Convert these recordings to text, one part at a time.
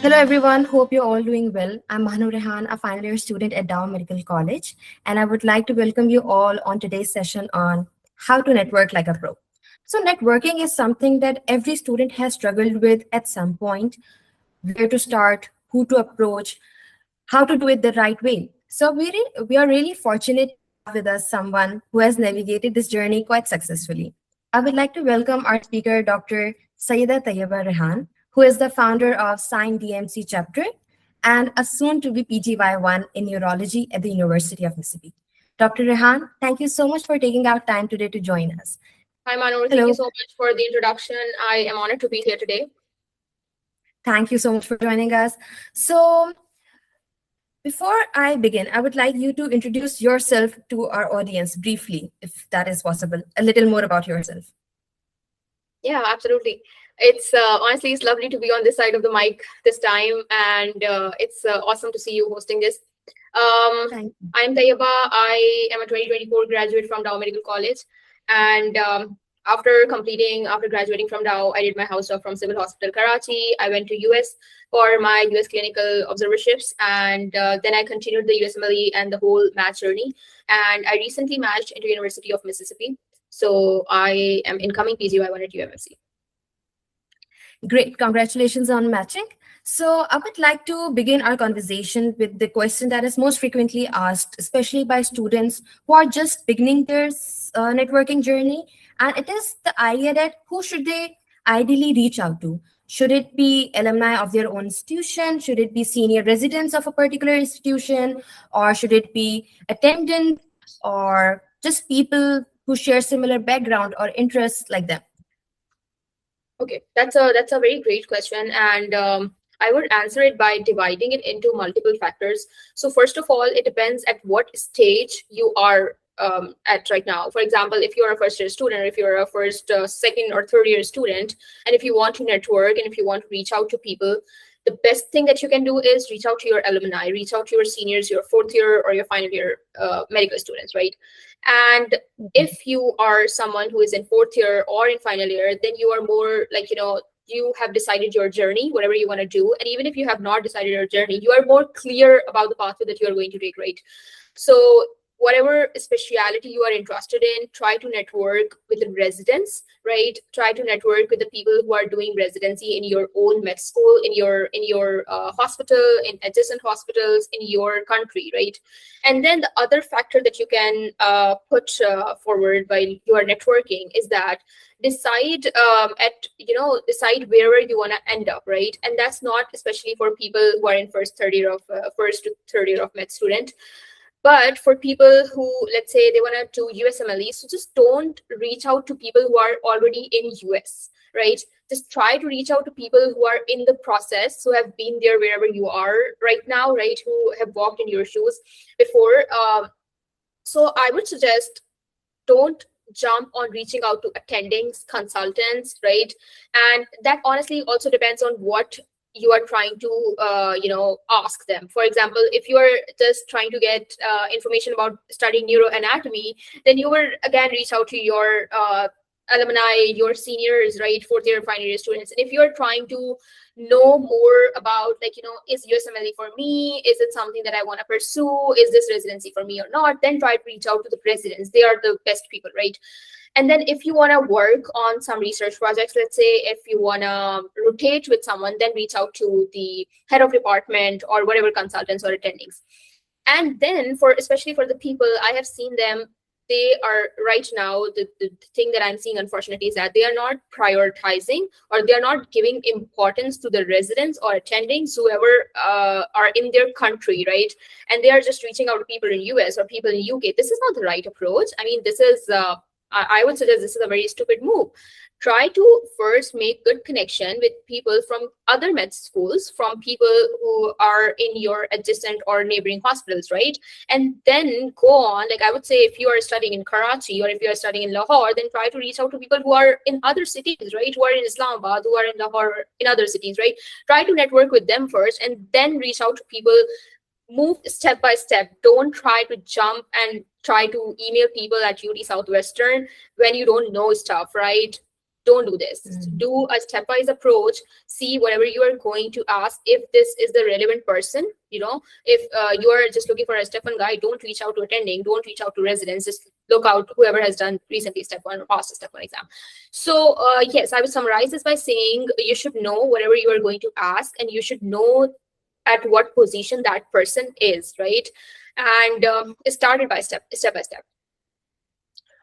Hello everyone, hope you're all doing well. I'm Syeda Rehan, a final year student at Dow Medical College, and I would like to welcome you all on today's session on how to network like a pro. So networking is something that every student has struggled with at some point, where to start, who to approach, how to do it the right way. So we are really fortunate to have with us someone who has navigated this journey quite successfully. I would like to welcome our speaker, Dr. Syeda Tayyaba Rehan, who is the founder of Sign DMC chapter and a soon-to-be PGY-1 in Neurology at the University of Mississippi. Dr. Rehan, thank you so much for taking out time today to join us. Hi, Manur. Thank Hello. you so much for the introduction. I am honored to be here today. Thank you so much for joining us. So, before I begin, I would like you to introduce yourself to our audience briefly, if that is possible, a little more about yourself. Yeah, absolutely. It's honestly, it's lovely to be on this side of the mic this time, and it's awesome to see you hosting this. I'm Tayyaba. I am a 2024 graduate from Dow Medical College, and after graduating from Dow, I did my house job from Civil Hospital Karachi. I went to US for my US clinical observerships, and then I continued the USMLE and the whole match journey. And I recently matched into University of Mississippi. So I am incoming PGY-1 at UMFC. Great, congratulations on matching. So I would like to begin our conversation with the question that is most frequently asked, especially by students who are just beginning their networking journey. And it is the idea that who should they ideally reach out to? Should it be alumni of their own institution? Should it be senior residents of a particular institution? Or should it be attendants or just people who share similar background or interests like them? Okay, that's a very great question, and I would answer it by dividing it into multiple factors. So first of all, it depends at what stage you are at right now. For example, if you're a first year student, or if you're a first, second, or third year student, and if you want to network and if you want to reach out to people, the best thing that you can do is reach out to your alumni, reach out to your seniors, your fourth year or your final year medical students, right? And if you are someone who is in fourth year or in final year, then you are more like, you have decided your journey, whatever you want to do. And even if you have not decided your journey, you are more clear about the pathway that you are going to take, right? So whatever speciality you are interested in, try to network with the residents, right? Try to network with the people who are doing residency in your own med school, in your hospital, in adjacent hospitals, in your country, right? And then the other factor that you can put forward while you are networking is that decide decide wherever you want to end up, right? And that's not especially for people who are in first to third year of med student. But for people who, let's say, they want to do USMLE, so just don't reach out to people who are already in US, right? Just try to reach out to people who are in the process, who have been there wherever you are right now, right? Who have walked in your shoes before. So I would suggest don't jump on reaching out to attendings, consultants, right? And that honestly also depends on what you are trying to ask them. For example, if you are just trying to get information about studying neuroanatomy, then you will again reach out to your alumni, your seniors, right? Fourth year, final year students. And if you're trying to know more about, is USMLE for me? Is it something that I want to pursue? Is this residency for me or not? Then try to reach out to the presidents. They are the best people, right? And then if you want to work on some research projects, let's say if you want to rotate with someone, then reach out to the head of department or whatever consultants or attendings. And then especially for the people, I have seen them, they are right now, the thing that I'm seeing, unfortunately, is that they are not prioritizing or they are not giving importance to the residents or attendings, whoever are in their country, right? And they are just reaching out to people in US or people in UK. This is not the right approach. I mean, this is... I would suggest this is a very stupid move. Try to first make good connection with people from other med schools, from people who are in your adjacent or neighboring hospitals, right? And then go on, I would say, if you are studying in Karachi or if you are studying in Lahore, then try to reach out to people who are in other cities, right? Who are in Islamabad, who are in Lahore, in other cities, right? Try to network with them first and then reach out to people. Move step by step. Don't try to jump and try to email people at UT Southwestern when you don't know stuff, right? Don't do this. Do a stepwise approach. See whatever you are going to ask, if this is the relevant person. If you are just looking for a step one guy, don't reach out to attending, don't reach out to residents, just look out whoever has done recently step one or passed a step one exam. So yes, I would summarize this by saying you should know whatever you are going to ask, and you should know at what position that person is, right? And start it by step by step.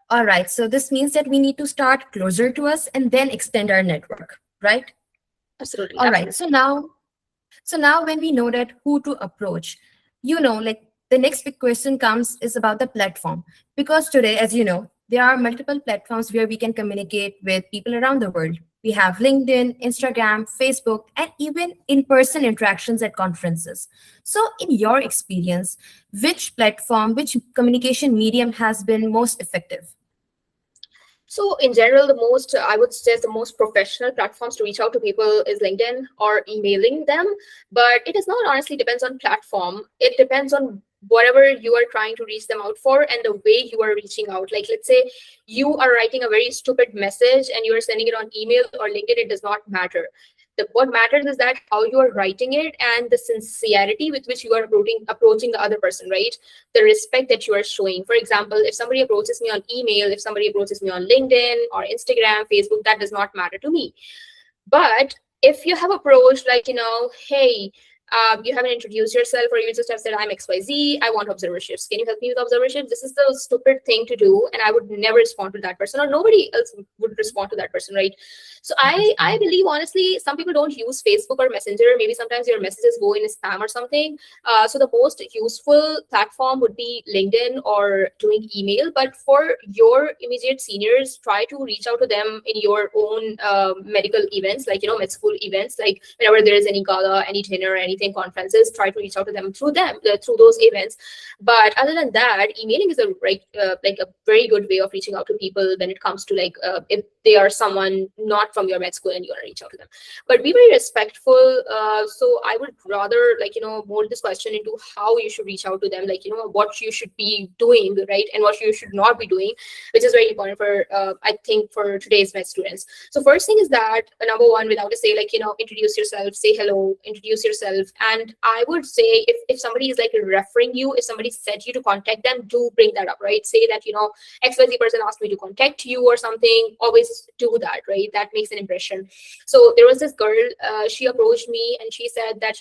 All right, so this means that we need to start closer to us and then extend our network, right? Absolutely. All right, so now when we know that who to approach, like the next big question comes is about the platform. Because today, as you know, there are multiple platforms where we can communicate with people around the world. We have LinkedIn, Instagram, Facebook, and even in-person interactions at conferences. So in your experience, which platform, which communication medium has been most effective? So in general, I would suggest the most professional platforms to reach out to people is LinkedIn or emailing them. But it does not honestly depends on platform. It depends on whatever you are trying to reach them out for and the way you are reaching out. Like, let's say you are writing a very stupid message and you are sending it on email or LinkedIn, it does not matter. What matters is that how you are writing it and the sincerity with which you are approaching the other person, right? The respect that you are showing. For example, if somebody approaches me on email, if somebody approaches me on LinkedIn or Instagram, Facebook, that does not matter to me. But if you have approached like, hey, you haven't introduced yourself, or you just have said, I'm XYZ, I want observerships. Can you help me with observerships? This is the stupid thing to do, and I would never respond to that person, or nobody else would respond to that person, right? So I believe, honestly, some people don't use Facebook or Messenger. Maybe sometimes your messages go in spam or something. So the most useful platform would be LinkedIn or doing email. But for your immediate seniors, try to reach out to them in your own medical events, like, med school events, like whenever there is any gala, any dinner, anything, conferences, try to reach out to them through those events. But other than that, emailing is a very good way of reaching out to people when it comes to if they are someone not from your med school and you want to reach out to them. But be very respectful. So I would rather mold this question into how you should reach out to them, what you should be doing, right, and what you should not be doing, which is very important for I think for today's med students. So first thing is that number one, without a say, introduce yourself, say hello, introduce yourself. And I would say if somebody is referring you, if somebody said you to contact them, do bring that up, right? Say that XYZ person asked me to contact you or something. Always do that, right? That makes an impression. So there was this girl, she approached me and she said that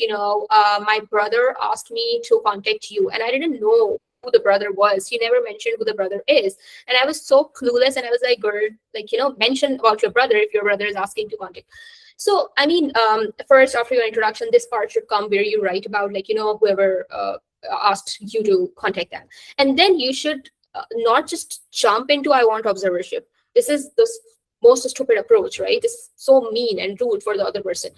my brother asked me to contact you, and I didn't know who the brother was. She never mentioned who the brother is, and I was so clueless. And I was like, girl, mention about your brother if your brother is asking to contact. So I mean, first, after your introduction, this part should come where you write about whoever asked you to contact them, and then you should not just jump into I want observership. This is the most stupid approach, right? This is so mean and rude for the other person.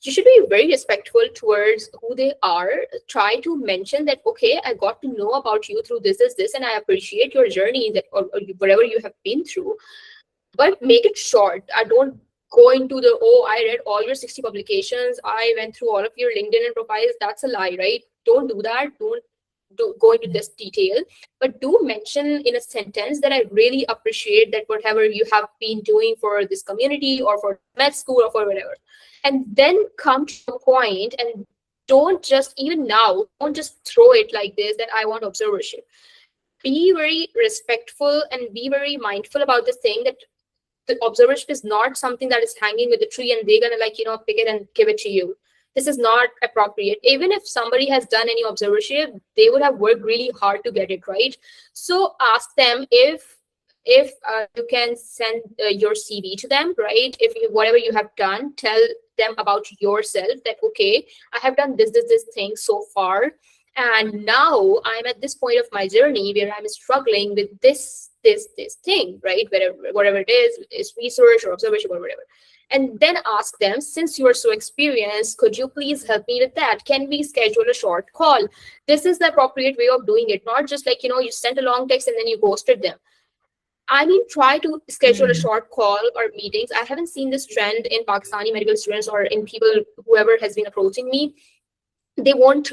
You should be very respectful towards who they are. Try to mention that, okay, I got to know about you through this, and I appreciate your journey that or whatever you have been through. But make it short. I don't go into the, oh, I read all your 60 publications, I went through all of your LinkedIn and profiles. That's a lie, right? Don't do that. Don't go into this detail, but do mention in a sentence that I really appreciate that whatever you have been doing for this community or for med school or for whatever. And then come to a point, and don't just, even now, don't just throw it like this that I want observership. Be very respectful and be very mindful about this thing, that the observership is not something that is hanging with the tree and they're gonna pick it and give it to you. This is not appropriate. Even if somebody has done any observership, they would have worked really hard to get it, right? So ask them if you can send your CV to them, right? Whatever you have done, tell them about yourself, that, okay, I have done this thing so far, and now I'm at this point of my journey where I'm struggling with this thing, right? Whatever it is research or observation or whatever. And then ask them, since you are so experienced, could you please help me with that? Can we schedule a short call? This is the appropriate way of doing it, not just you sent a long text and then you ghosted them. I mean, try to schedule a short call or meetings. I haven't seen this trend in Pakistani medical students or in people, whoever has been approaching me. They won't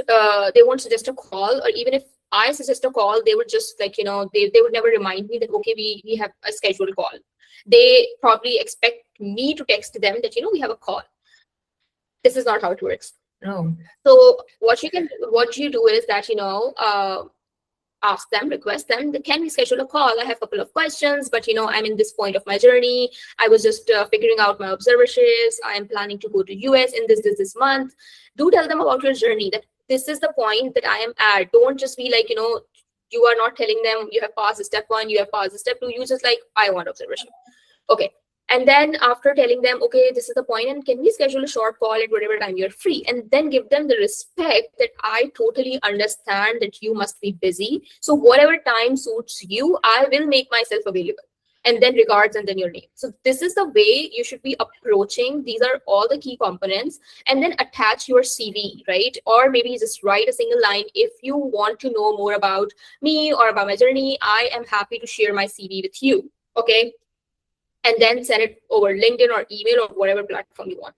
suggest a call, or even if I suggest a call, they would just they would never remind me that, okay, we have a scheduled call. they probably expect me to text them that, we have a call. This is not how it works. No. So what you do is that, ask them, request them, can we schedule a call? I have a couple of questions, but I'm in this point of my journey. I was just figuring out my observerships. I am planning to go to US in this month. Do tell them about your journey, that this is the point that I am at. Don't just be like, you are not telling them you have passed step 1, you have passed step 2. You just like, I want observership. Okay. And then after telling them, okay, this is the point, and can we schedule a short call at whatever time you're free? And then give them the respect that I totally understand that you must be busy. So whatever time suits you, I will make myself available. And then regards, and then your name. So this is the way you should be approaching. These are all the key components. And then attach your CV, right? Or maybe just write a single line. If you want to know more about me or about my journey, I am happy to share my CV with you. Okay. And then send it over LinkedIn or email or whatever platform you want.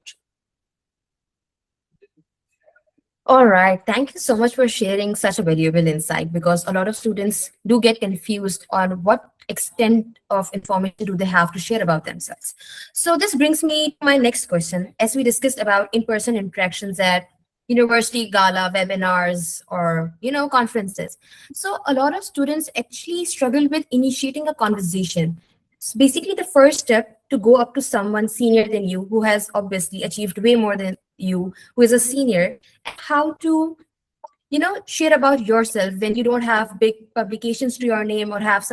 All right. Thank you so much for sharing such a valuable insight, because a lot of students do get confused on what extent of information do they have to share about themselves. So this brings me to my next question. As we discussed about in-person interactions at university gala, webinars, or conferences. So a lot of students actually struggle with initiating a conversation. It's basically the first step to go up to someone senior than you, who has obviously achieved way more than you, who is a senior, and how to share about yourself when you don't have big publications to your name, or have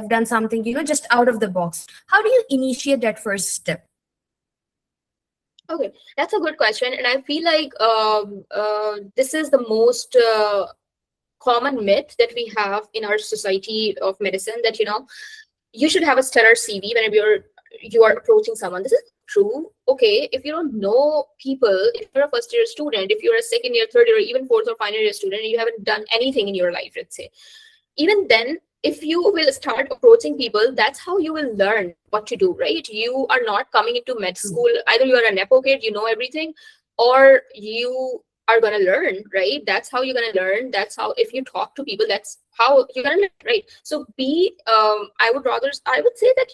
done something just out of the box. How do you initiate that first step? Okay, that's a good question, and I feel like this is the most common myth that we have in our society of medicine, that you should have a stellar CV whenever you are approaching someone. This is true. Okay, if you don't know people, if you're a first year student, if you're a second year, third year, or even fourth or final year student, and you haven't done anything in your life, let's say, even then, if you will start approaching people, that's how you will learn what to do, right? You are not coming into med school, either you are a nepo kid, you know everything, or you are going to learn, right? That's how you're going to learn. That's how, if you talk to people, that's how you're going to learn, right? So I would say that,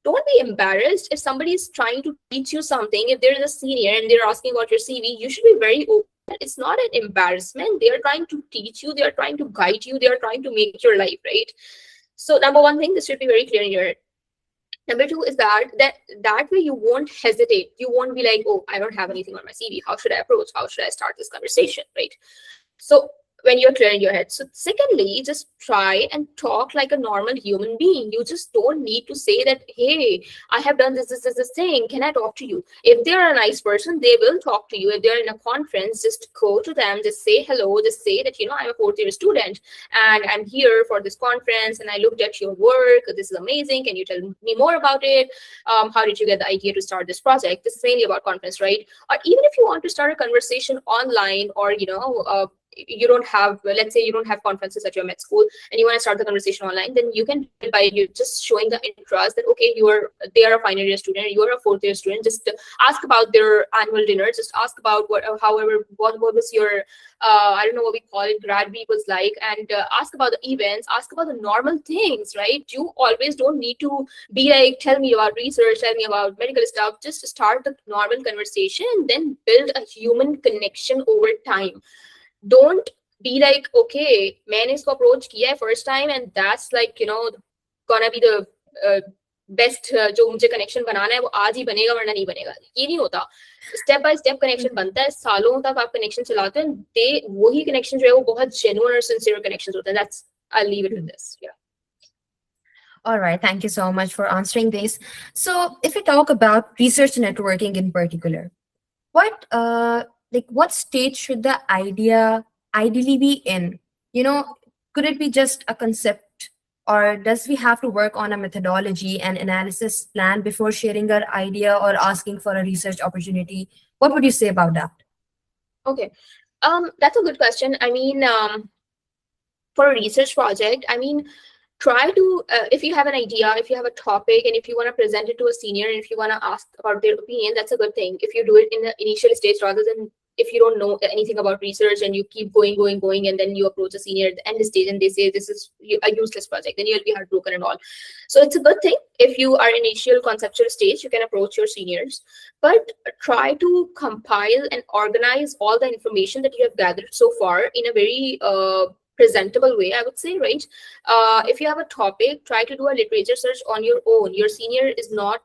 don't be embarrassed if somebody is trying to teach you something. If there is a senior and they're asking about your CV, you should be very open. It's not an embarrassment. They are trying to teach you. They are trying to guide you. They are trying to make your life, right? So number one thing, this should be very clear in your head. Number two is that way you won't hesitate. You won't be like, oh, I don't have anything on my CV. How should I approach? How should I start this conversation, right? So when you're clearing your head. So secondly, just try and talk like a normal human being. You just don't need to say that, hey, I have done this thing. Can I talk to you? If they're a nice person, they will talk to you. If they're in a conference, just go to them, just say hello, just say that, I'm a fourth year student and I'm here for this conference and I looked at your work. This is amazing. Can you tell me more about it? How did you get the idea to start this project? This is mainly about conference, right? Or even if you want to start a conversation online, or, you don't have, let's say you don't have conferences at your med school and you want to start the conversation online, then you can do it by you just showing the interest that, okay, they are a final year student, you are a fourth year student. Just ask about their annual dinner, just ask about what was your I don't know what we call it, grad week was like, and ask about the events, ask about the normal things, right? You always don't need to be like, tell me about research, tell me about medical stuff. Just start the normal conversation and then build a human connection over time. Don't be like, okay, मैंने इसको approach किया है first time and that's like, gonna be the best जो मुझे connection बनाना है वो आज ही बनेगा वरना नहीं बनेगा. ये नहीं होता. Step by step connection बनता है. सालों तक आप connection चलाते हैं. वही connection जो है वो बहुत genuine और sincere connections होते हैं. I'll leave it with this. Yeah. All right. Thank you so much for answering this. So if we talk about research networking in particular, what stage should the idea ideally be in? Could it be just a concept, or does we have to work on a methodology and analysis plan before sharing our idea or asking for a research opportunity? What would you say about that? Okay. That's a good question. I mean, for a research project, try to, if you have an idea, if you have a topic, and if you want to present it to a senior, and if you want to ask about their opinion, that's a good thing. If you do it in the initial stage rather than if you don't know anything about research and you keep going, and then you approach a senior at the end stage and they say this is a useless project, then you'll be heartbroken and all. So it's a good thing if you are initial conceptual stage, you can approach your seniors, but try to compile and organize all the information that you have gathered so far in a very presentable way, I would say, right? If you have a topic, try to do a literature search on your own. Your senior is not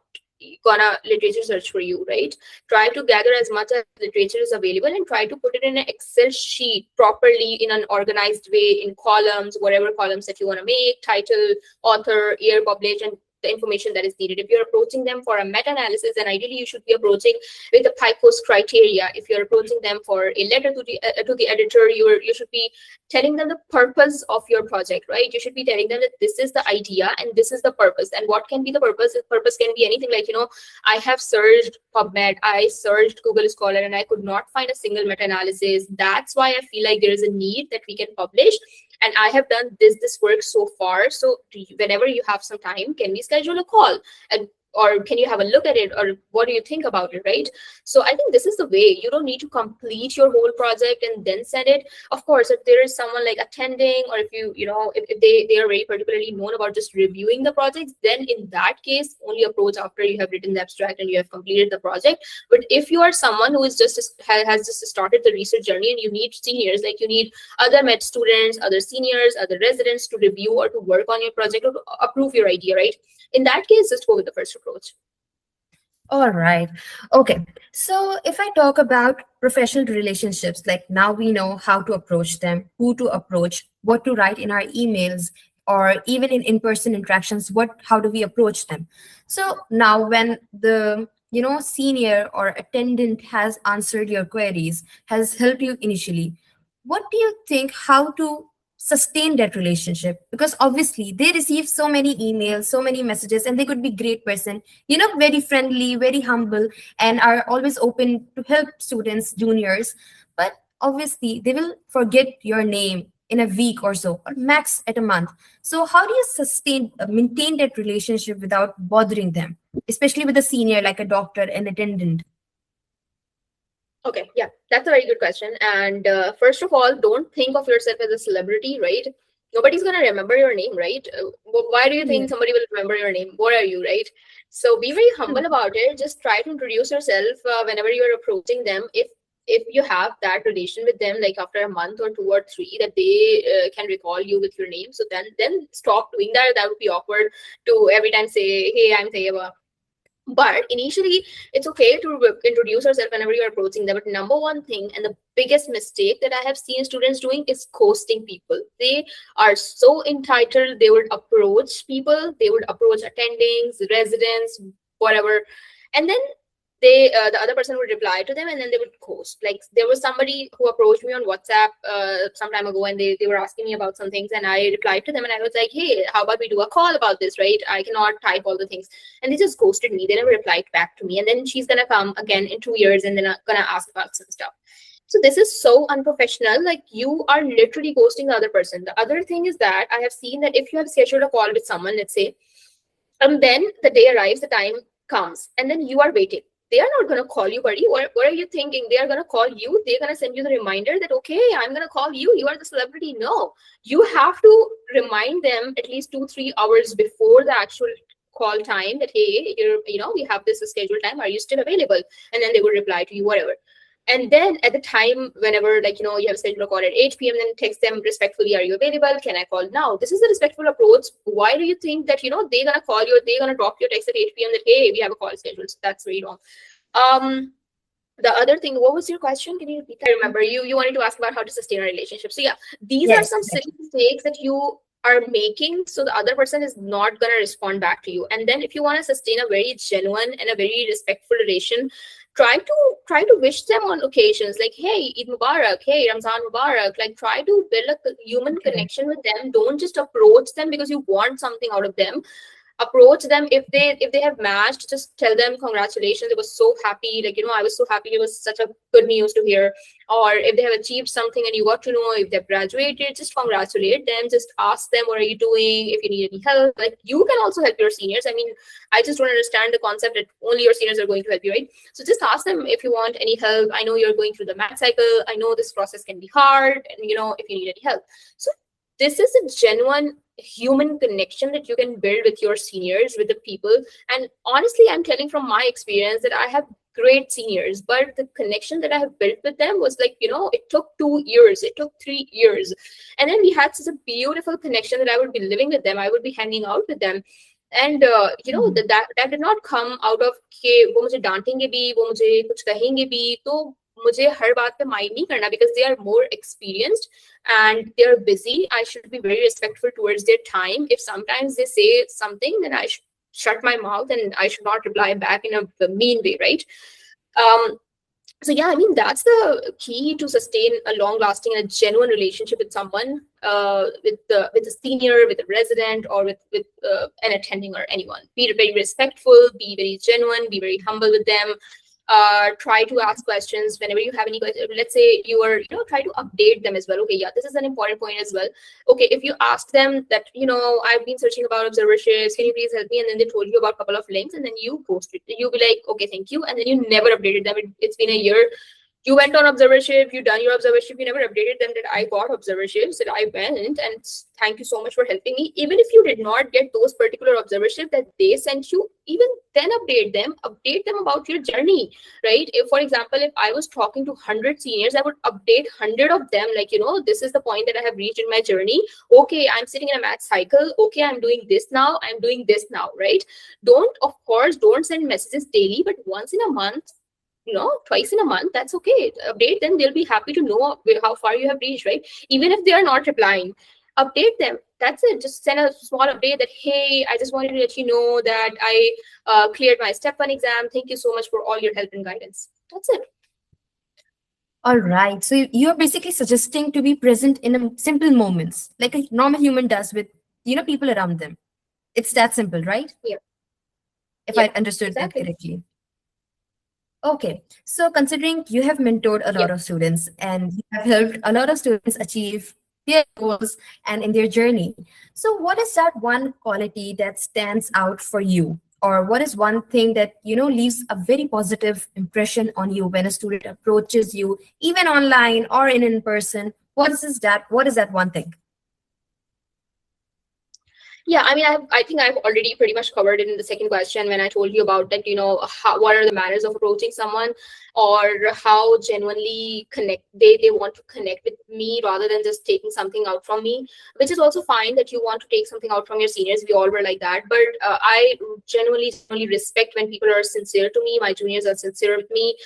gonna literature search for you, right? Try to gather as much as literature is available and try to put it in an Excel sheet properly in an organized way, in columns, whatever columns that you want to make, title, author, year published, and the information that is needed. If you're approaching them for a meta-analysis, then ideally you should be approaching with the PICOS criteria. If you're approaching them for a letter to the editor, you should be telling them the purpose of your project, right? You should be telling them that this is the idea and this is the purpose. And what can be the purpose? The purpose can be anything like, I have searched PubMed, I searched Google Scholar, and I could not find a single meta-analysis. That's why I feel like there is a need that we can publish. And I have done this work so far. So whenever you have some time, can we schedule a call? And or can you have a look at it, or what do you think about it, right? So I think this is the way. You don't need to complete your whole project and then send it. Of course, if there is someone like attending, or if if they are very particularly known about just reviewing the projects, then in that case only approach after you have written the abstract and you have completed the project. But if you are someone who is has just started the research journey and you need seniors, like you need other med students, other seniors, other residents to review or to work on your project or to approve your idea, right? In that case, just go with the first approach. All right. Okay. So if I talk about professional relationships, like now we know how to approach them, who to approach, what to write in our emails, or even in in-person interactions, how do we approach them? So now when the senior or attendant has answered your queries, has helped you initially, what do you think, how to sustain that relationship? Because obviously they receive so many emails, so many messages, and they could be great person, very friendly, very humble, and are always open to help students, juniors, but obviously they will forget your name in a week or so, or max at a month. So how do you maintain that relationship without bothering them, especially with a senior like a doctor and attendant? Okay, yeah, that's a very good question. And first of all, don't think of yourself as a celebrity, right? Nobody's going to remember your name, right? Why do you think somebody will remember your name? What are you, right? So be very humble about it. Just try to introduce yourself whenever you're approaching them. If you have that relation with them, like after a month or 2 or 3, that they can recall you with your name, so then stop doing that. That would be awkward to every time say, hey, I'm Tayyaba. But initially, it's okay to introduce yourself whenever you're approaching them. But number one thing, and the biggest mistake that I have seen students doing, is ghosting people. They are so entitled. They would approach people. They would approach attendings, residents, whatever. And then the other person would reply to them, and then they would ghost. Like, there was somebody who approached me on WhatsApp some time ago, and they were asking me about some things, and I replied to them, and I was like, hey, how about we do a call about this, right? I cannot type all the things. And they just ghosted me. They never replied back to me. And then she's gonna come again in 2 years and then gonna ask about some stuff. So this is so unprofessional. Like, you are literally ghosting the other person. The other thing is that I have seen that if you have scheduled a call with someone, let's say, and then the day arrives, the time comes, and then you are waiting. They are not going to call you, buddy. What are you thinking? They are going to call you. They're going to send you the reminder that, okay, I'm going to call you. You are the celebrity. No, you have to remind them at least 2-3 hours before the actual call time that, hey, we have this scheduled time. Are you still available? And then they will reply to you, whatever. And then at the time, whenever, you have scheduled a call at 8 p.m., then text them respectfully, are you available? Can I call now? This is the respectful approach. Why do you think that, they're going to call you, or they're going to drop your text at 8 p.m. that, hey, we have a call scheduled? So that's very wrong. The other thing, what was your question? Can you repeat that? I remember you wanted to ask about how to sustain a relationship. So yeah, these are some silly mistakes that you are making, so the other person is not going to respond back to you. And then if you want to sustain a very genuine and a very respectful relation, try to wish them on occasions, like, hey, Eid Mubarak, hey, Ramzan Mubarak. Like, try to build a human connection with them. Don't just approach them because you want something out of them. approach them. If they have matched, just tell them congratulations, it was so happy, like, I was so happy, it was such a good news to hear. Or if they have achieved something and you got to know if they've graduated, just congratulate them, just ask them what are you doing, if you need any help. Like, you can also help your seniors. I mean, I just don't understand the concept that only your seniors are going to help you, right? So just ask them if you want any help. I know you're going through the math cycle, I know this process can be hard, and if you need any help. So this is a genuine human connection that you can build with your seniors, with the people. And honestly, I'm telling from my experience that I have great seniors, but the connection that I have built with them was like, it took 2 years, it took 3 years. And then we had such a beautiful connection that I would be living with them, I would be hanging out with them. And that did not come out of कि वो मुझे डांटेंगे भी, वो मुझे कुछ कहेंगे भी, तो मुझे हर बात पे माइंड नहीं करना, because they are more experienced and they are busy. I should be very respectful towards their time. If sometimes they say something, then I should shut my mouth and I should not reply back in a mean way, right? So yeah, I mean, that's the key to sustain a long-lasting and a genuine relationship with someone, with a senior, with a resident, or with an attending or anyone. Be very respectful, be very genuine, be very humble with them. Try to ask questions whenever you have any questions. Let's say you are, try to update them as well. Okay, yeah, this is an important point as well. Okay, if you ask them that, I've been searching about observerships, can you please help me? And then they told you about a couple of links, and then you posted it. You'll be like, okay, thank you. And then you never updated them. It's been a year. You went on observership, you done your observership, you never updated them that I got observerships, that I went, and thank you so much for helping me. Even if you did not get those particular observerships that they sent you, even then update them about your journey, right? If, for example, if I was talking to 100 seniors, I would update 100 of them, like, this is the point that I have reached in my journey. Okay, I'm sitting in a math cycle. Okay, I'm doing this now. I'm doing this now, right? Of course, don't send messages daily, but once in a month, twice in a month, that's okay. Update them. They'll be happy to know how far you have reached, right? Even if they are not replying, update them. That's it. Just send a small update that, hey, I just wanted to let you know that I cleared my step 1 exam. Thank you so much for all your help and guidance. That's it. All right. So you're basically suggesting to be present in a simple moments, like a normal human does with, people around them. It's that simple, right? Yeah. If I understood that correctly. Okay, so considering you have mentored a lot of students and you have helped a lot of students achieve their goals and in their journey, so what is that one quality that stands out for you? Or what is one thing that, leaves a very positive impression on you when a student approaches you, even online or in person? What is that one thing? Yeah, I mean, I think I've already pretty much covered it in the second question when I told you about that, what are the manners of approaching someone, or how genuinely they want to connect with me rather than just taking something out from me, which is also fine that you want to take something out from your seniors. We all were like that. But I genuinely respect when people are sincere to me. My juniors are sincere with me.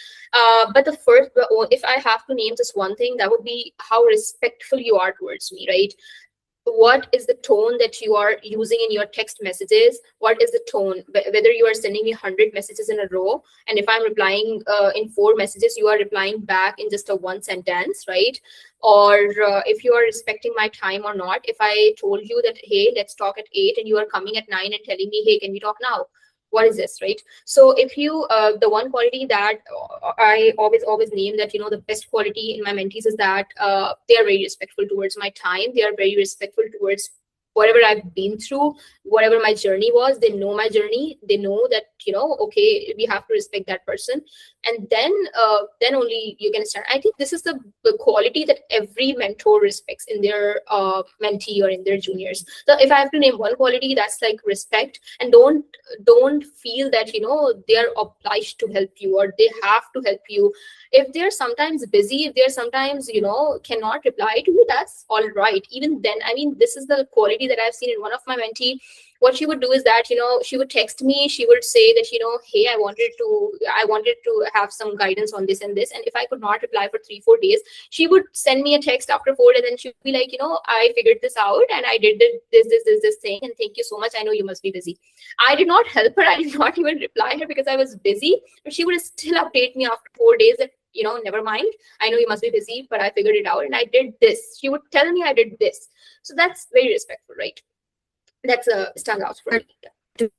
But if I have to name just one thing, that would be how respectful you are towards me, right? What is the tone that you are using in your text messages? What is the tone? Whether you are sending me 100 messages in a row, and if I'm replying in 4 messages, you are replying back in just a 1 sentence, right? Or if you are respecting my time or not. If I told you that, hey, let's talk at 8, and you are coming at 9 and telling me, hey, can we talk now? What is this, right? So if you, the one quality that I always name that, the best quality in my mentees is that they are very respectful towards my time. They are very respectful towards whatever I've been through, whatever my journey was. They know my journey. They know that, okay, we have to respect that person. And then only you can start. I think this is the quality that every mentor respects in their mentee or in their juniors. So if I have to name one quality, that's like respect. And don't feel that, they are obliged to help you or they have to help you. If they're sometimes busy, if they're sometimes, cannot reply to you, that's all right. Even then, I mean, this is the quality that I've seen in one of my mentee. What she would do is that, she would text me, she would say that, hey, I wanted to have some guidance on this and this. And if I could not reply for 3-4 days, she would send me a text after 4 days, and then she would be like, I figured this out and I did this thing, and thank you so much. I know you must be busy. I did not help her. I did not even reply her because I was busy, but she would still update me after 4 days that, never mind. I know you must be busy, but I figured it out and I did this. She would tell me I did this. So that's very respectful, right? That's a standout for me.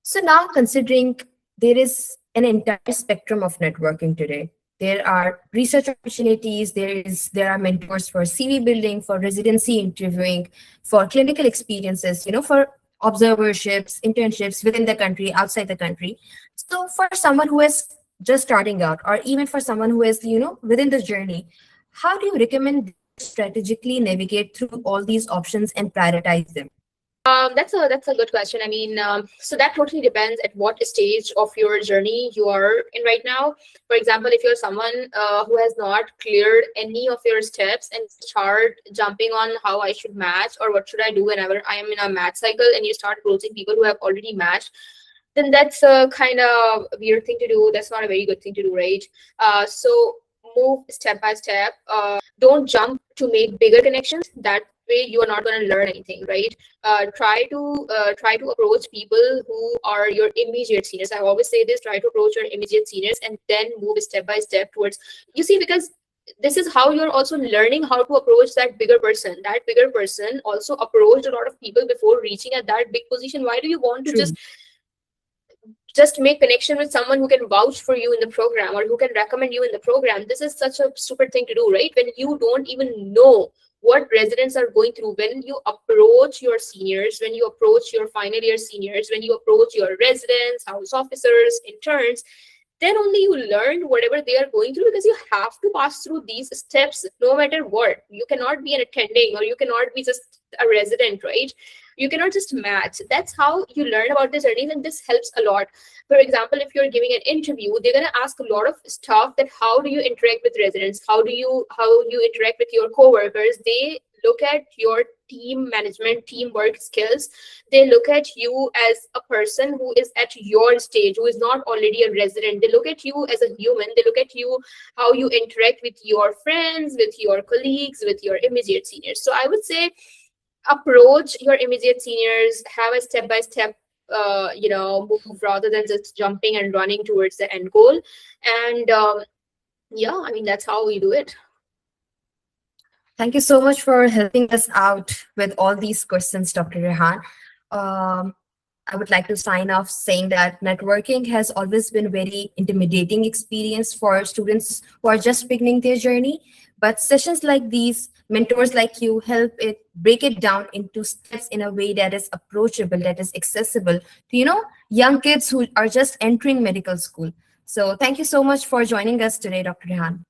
So now considering there is an entire spectrum of networking today. There are research opportunities, there are mentors for CV building, for residency interviewing, for clinical experiences, for observerships, internships within the country, outside the country. So for someone who is just starting out, or even for someone who is, within the journey, how do you recommend they should strategically navigate through all these options and prioritize them? That's a good question. I mean, so that totally depends at what stage of your journey you are in right now. For example, if you're someone who has not cleared any of your steps and start jumping on how I should match or what should I do whenever I am in a match cycle, and you start approaching people who have already matched, then that's a kind of weird thing to do. That's not a very good thing to do, right? So move step by step. Don't jump to make bigger connections. That way, you are not going to learn anything, right? Try to approach people who are your immediate seniors. I always say this: try to approach your immediate seniors, and then move step by step towards. You see, because this is how you're also learning how to approach that bigger person. That bigger person also approached a lot of people before reaching at that big position. Why do you want to True. just make connection with someone who can vouch for you in the program or who can recommend you in the program? This is such a stupid thing to do, right? When you don't even know what residents are going through, when you approach your seniors, when you approach your final year seniors, when you approach your residents, house officers, interns, then only you learn whatever they are going through, because you have to pass through these steps no matter what. You cannot be an attending, or you cannot be just a resident, right? You cannot just match. That's how you learn about this journey, and this helps a lot. For example, if you're giving an interview, they're going to ask a lot of stuff, that how do you interact with residents, how you interact with your coworkers. They look at your team management, teamwork skills. They look at you as a person who is at your stage, who is not already a resident. They look at you as a human. They look at you, how you interact with your friends, with your colleagues, with your immediate seniors. So I would say approach your immediate seniors, have a step by step move, rather than just jumping and running towards the end goal. And yeah, I mean, that's how we do it. Thank you so much for helping us out with all these questions, Dr. Rehan. Um, I would like to sign off saying that networking has always been very intimidating experience for students who are just beginning their journey. But sessions like these, mentors like you, help it break it down into steps in a way that is approachable, that is accessible to young kids who are just entering medical school. So thank you so much for joining us today, Dr. Rehan.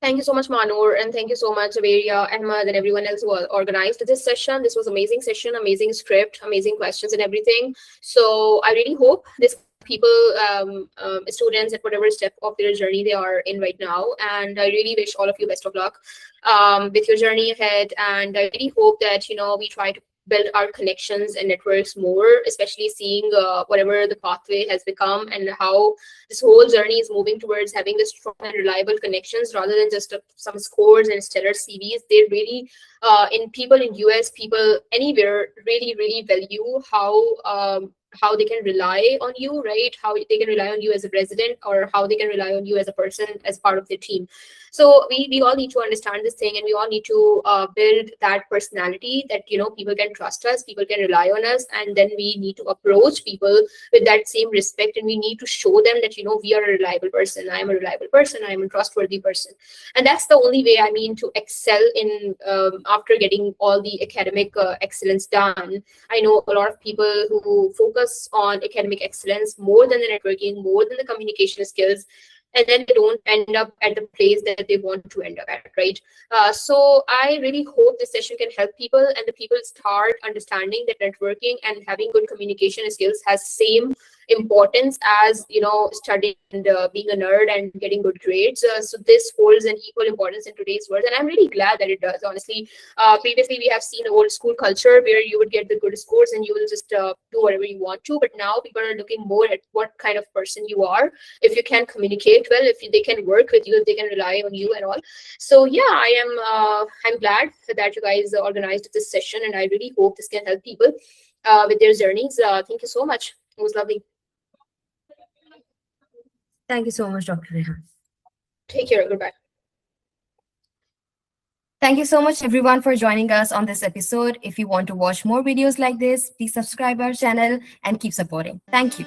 Thank you so much, Manur, and thank you so much, Averia, Ahmad, and everyone else who organized this session. This was amazing session, amazing script, amazing questions, and everything. So I really hope this people, students at whatever step of their journey they are in right now. And I really wish all of you best of luck with your journey ahead. And I really hope that we try to build our connections and networks more, especially seeing whatever the pathway has become and how this whole journey is moving towards having the strong and reliable connections rather than just some scores and stellar CVs. They really, in people in US, people anywhere, really value how they can rely on you, right? How they can rely on you as a resident, or how they can rely on you as a person, as part of their team. So we all need to understand this thing, and we all need to build that personality that people can trust us, people can rely on us, and then we need to approach people with that same respect, and we need to show them that we are a reliable person. I am a reliable person. I am a trustworthy person, and that's the only way. I mean, to excel in after getting all the academic excellence done. I know a lot of people who focus on academic excellence more than the networking, more than the communication skills, and then they don't end up at the place that they want to end up at, right? So I really hope this session can help people, and the people start understanding that networking and having good communication skills has same importance as studying and being a nerd and getting good grades. So this holds an equal importance in today's world, and I'm really glad that it does. Honestly, previously we have seen old school culture where you would get the good scores and you will just do whatever you want to. But now people are looking more at what kind of person you are. If you can communicate well, if they can work with you, if they can rely on you and all. So yeah, I'm glad that you guys organized this session, and I really hope this can help people with their journeys. Thank you so much. It was lovely. Thank you so much, Dr. Rehan. Take care. Goodbye. Thank you so much, everyone, for joining us on this episode. If you want to watch more videos like this, please subscribe our channel and keep supporting. Thank you.